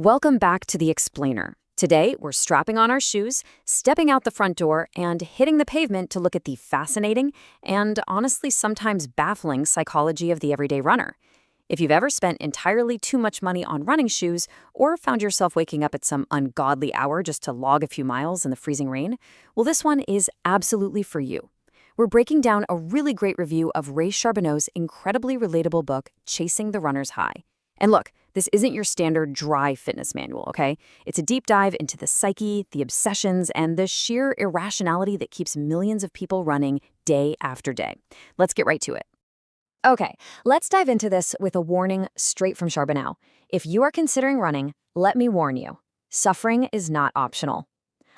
Welcome back to The Explainer. Today, we're strapping on our shoes, stepping out the front door, and hitting the pavement to look at the fascinating and honestly sometimes baffling psychology of the everyday runner. If you've ever spent entirely too much money on running shoes or found yourself waking up at some ungodly hour just to log a few miles in the freezing rain, well, this one is absolutely for you. We're breaking down a really great review of Ray Charbonneau's incredibly relatable book, Chasing the Runner's High. And look, this isn't your standard dry fitness manual, okay? It's a deep dive into the psyche, the obsessions, and the sheer irrationality that keeps millions of people running day after day. Let's get right to it. Okay, let's dive into this with a warning straight from Charbonneau. If you are considering running, let me warn you, suffering is not optional.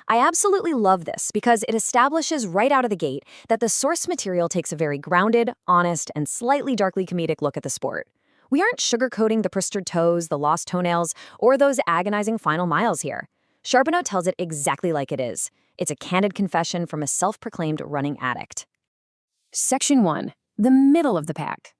I absolutely love this because it establishes right out of the gate that the source material takes a very grounded, honest, and slightly darkly comedic look at the sport. We aren't sugarcoating the blistered toes, the lost toenails, or those agonizing final miles here. Charbonneau tells it exactly like it is. It's a candid confession from a self-proclaimed running addict. Section 1. The middle of the pack.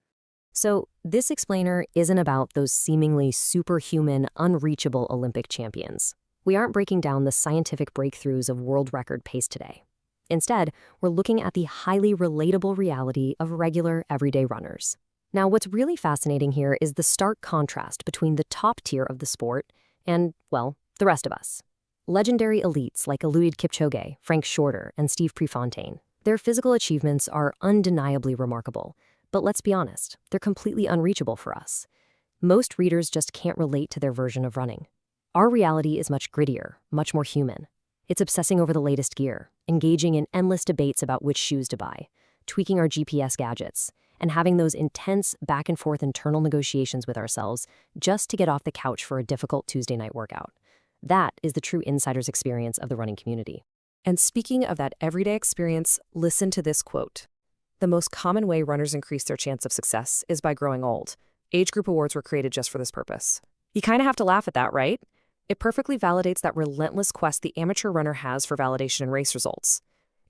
So this explainer isn't about those seemingly superhuman, unreachable Olympic champions. We aren't breaking down the scientific breakthroughs of world record pace today. Instead, we're looking at the highly relatable reality of regular, everyday runners. Now, what's really fascinating here is the stark contrast between the top tier of the sport and, well, the rest of us. Legendary elites like Eliud Kipchoge, Frank Shorter, and Steve Prefontaine. Their physical achievements are undeniably remarkable, but let's be honest, they're completely unreachable for us. Most readers just can't relate to their version of running. Our reality is much grittier, much more human. It's obsessing over the latest gear, engaging in endless debates about which shoes to buy, tweaking our GPS gadgets, and having those intense back-and-forth internal negotiations with ourselves just to get off the couch for a difficult Tuesday night workout. That is the true insider's experience of the running community. And speaking of that everyday experience, listen to this quote. The most common way runners increase their chance of success is by growing old. Age group awards were created just for this purpose. You kind of have to laugh at that, right? It perfectly validates that relentless quest the amateur runner has for validation in race results.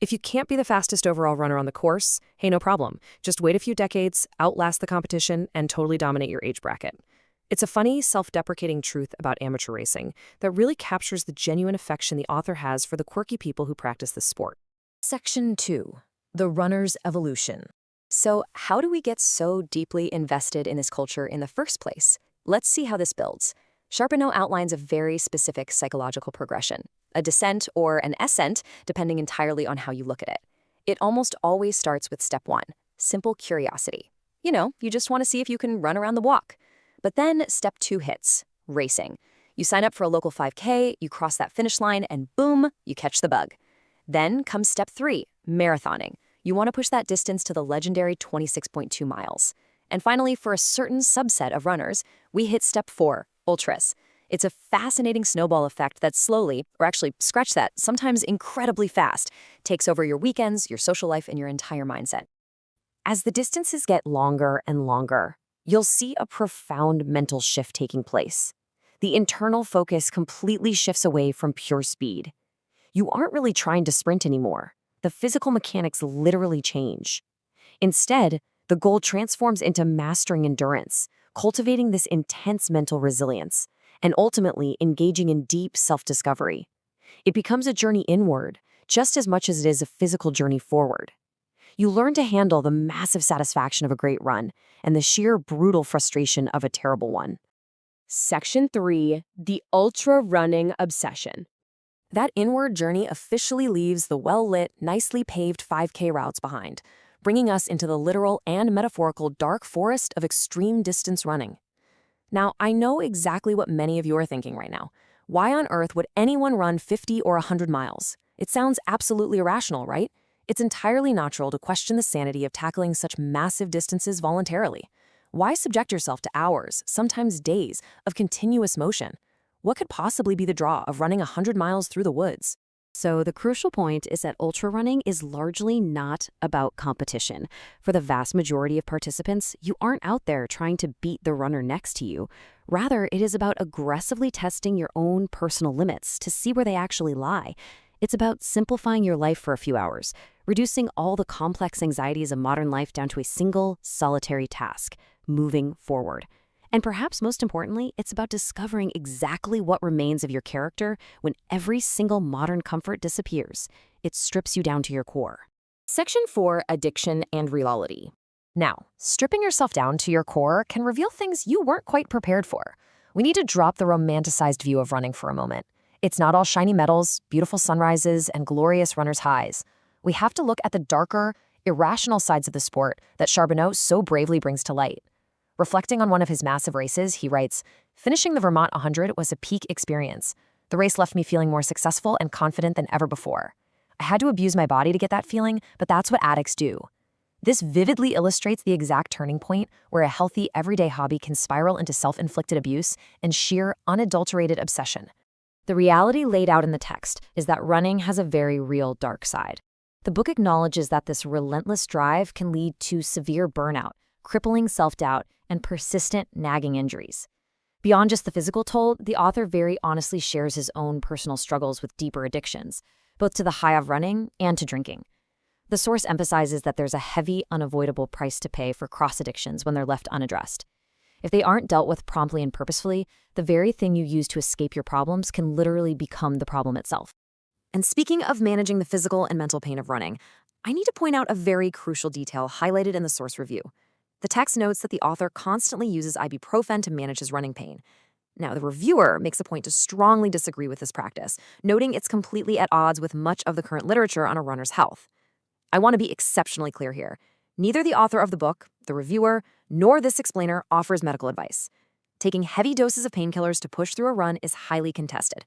If you can't be the fastest overall runner on the course, hey, no problem. Just wait a few decades, outlast the competition, and totally dominate your age bracket. It's a funny, self-deprecating truth about amateur racing that really captures the genuine affection the author has for the quirky people who practice this sport. Section 2. The runner's evolution. So, how do we get so deeply invested in this culture in the first place? Let's see how this builds. Charbonneau outlines a very specific psychological progression, a descent or an ascent, depending entirely on how you look at it. It almost always starts with step 1, simple curiosity. You just want to see if you can run around the walk. But then step 2 hits, racing. You sign up for a local 5K, you cross that finish line, and boom, you catch the bug. Then comes step 3, marathoning. You want to push that distance to the legendary 26.2 miles. And finally, for a certain subset of runners, we hit step 4, ultras. It's a fascinating snowball effect that slowly, or actually scratch that, sometimes incredibly fast, takes over your weekends, your social life, and your entire mindset. As the distances get longer and longer, you'll see a profound mental shift taking place. The internal focus completely shifts away from pure speed. You aren't really trying to sprint anymore. The physical mechanics literally change. Instead, the goal transforms into mastering endurance, cultivating this intense mental resilience, and ultimately engaging in deep self-discovery. It becomes a journey inward, just as much as it is a physical journey forward. You learn to handle the massive satisfaction of a great run and the sheer brutal frustration of a terrible one. Section 3. The ultra-running obsession. That inward journey officially leaves the well-lit, nicely paved 5K routes behind, bringing us into the literal and metaphorical dark forest of extreme distance running. Now, I know exactly what many of you are thinking right now. Why on earth would anyone run 50 or 100 miles? It sounds absolutely irrational, right? It's entirely natural to question the sanity of tackling such massive distances voluntarily. Why subject yourself to hours, sometimes days, of continuous motion? What could possibly be the draw of running 100 miles through the woods? So the crucial point is that ultrarunning is largely not about competition. For the vast majority of participants, you aren't out there trying to beat the runner next to you. Rather, it is about aggressively testing your own personal limits to see where they actually lie. It's about simplifying your life for a few hours, reducing all the complex anxieties of modern life down to a single, solitary task, moving forward. And perhaps most importantly, it's about discovering exactly what remains of your character when every single modern comfort disappears. It strips you down to your core. Section 4, Addiction and Reality. Now, stripping yourself down to your core can reveal things you weren't quite prepared for. We need to drop the romanticized view of running for a moment. It's not all shiny medals, beautiful sunrises, and glorious runner's highs. We have to look at the darker, irrational sides of the sport that Charbonneau so bravely brings to light. Reflecting on one of his massive races, he writes, "Finishing the Vermont 100 was a peak experience. The race left me feeling more successful and confident than ever before. I had to abuse my body to get that feeling, but that's what addicts do." This vividly illustrates the exact turning point where a healthy, everyday hobby can spiral into self-inflicted abuse and sheer, unadulterated obsession. The reality laid out in the text is that running has a very real dark side. The book acknowledges that this relentless drive can lead to severe burnout, crippling self-doubt, and persistent, nagging injuries. Beyond just the physical toll, the author very honestly shares his own personal struggles with deeper addictions, both to the high of running and to drinking. The source emphasizes that there's a heavy, unavoidable price to pay for cross-addictions when they're left unaddressed. If they aren't dealt with promptly and purposefully, the very thing you use to escape your problems can literally become the problem itself. And speaking of managing the physical and mental pain of running, I need to point out a very crucial detail highlighted in the source review. The text notes that the author constantly uses ibuprofen to manage his running pain. Now, the reviewer makes a point to strongly disagree with this practice, noting it's completely at odds with much of the current literature on a runner's health. I want to be exceptionally clear here. Neither the author of the book, the reviewer, nor this explainer offers medical advice. Taking heavy doses of painkillers to push through a run is highly contested.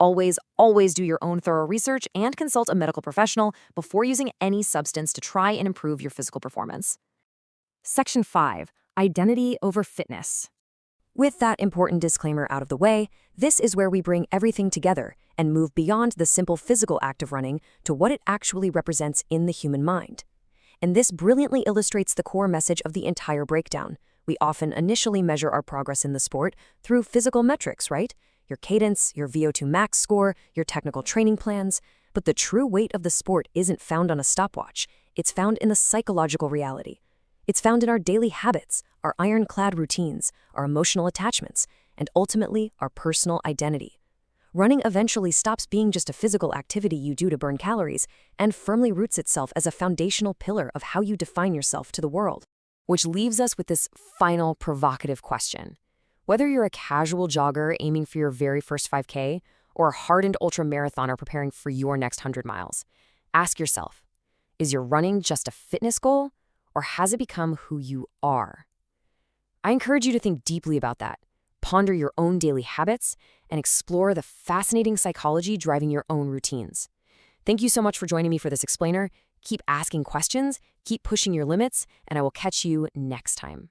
Always, always do your own thorough research and consult a medical professional before using any substance to try and improve your physical performance. Section 5, Identity over Fitness. With that important disclaimer out of the way, this is where we bring everything together and move beyond the simple physical act of running to what it actually represents in the human mind. And this brilliantly illustrates the core message of the entire breakdown. We often initially measure our progress in the sport through physical metrics, right? Your cadence, your VO2 max score, your technical training plans. But the true weight of the sport isn't found on a stopwatch. It's found in the psychological reality. It's found in our daily habits, our ironclad routines, our emotional attachments, and ultimately our personal identity. Running eventually stops being just a physical activity you do to burn calories and firmly roots itself as a foundational pillar of how you define yourself to the world. Which leaves us with this final provocative question. Whether you're a casual jogger aiming for your very first 5K or a hardened ultramarathoner preparing for your next 100 miles, ask yourself, is your running just a fitness goal, or has it become who you are? I encourage you to think deeply about that, ponder your own daily habits, and explore the fascinating psychology driving your own routines. Thank you so much for joining me for this explainer. Keep asking questions, keep pushing your limits, and I will catch you next time.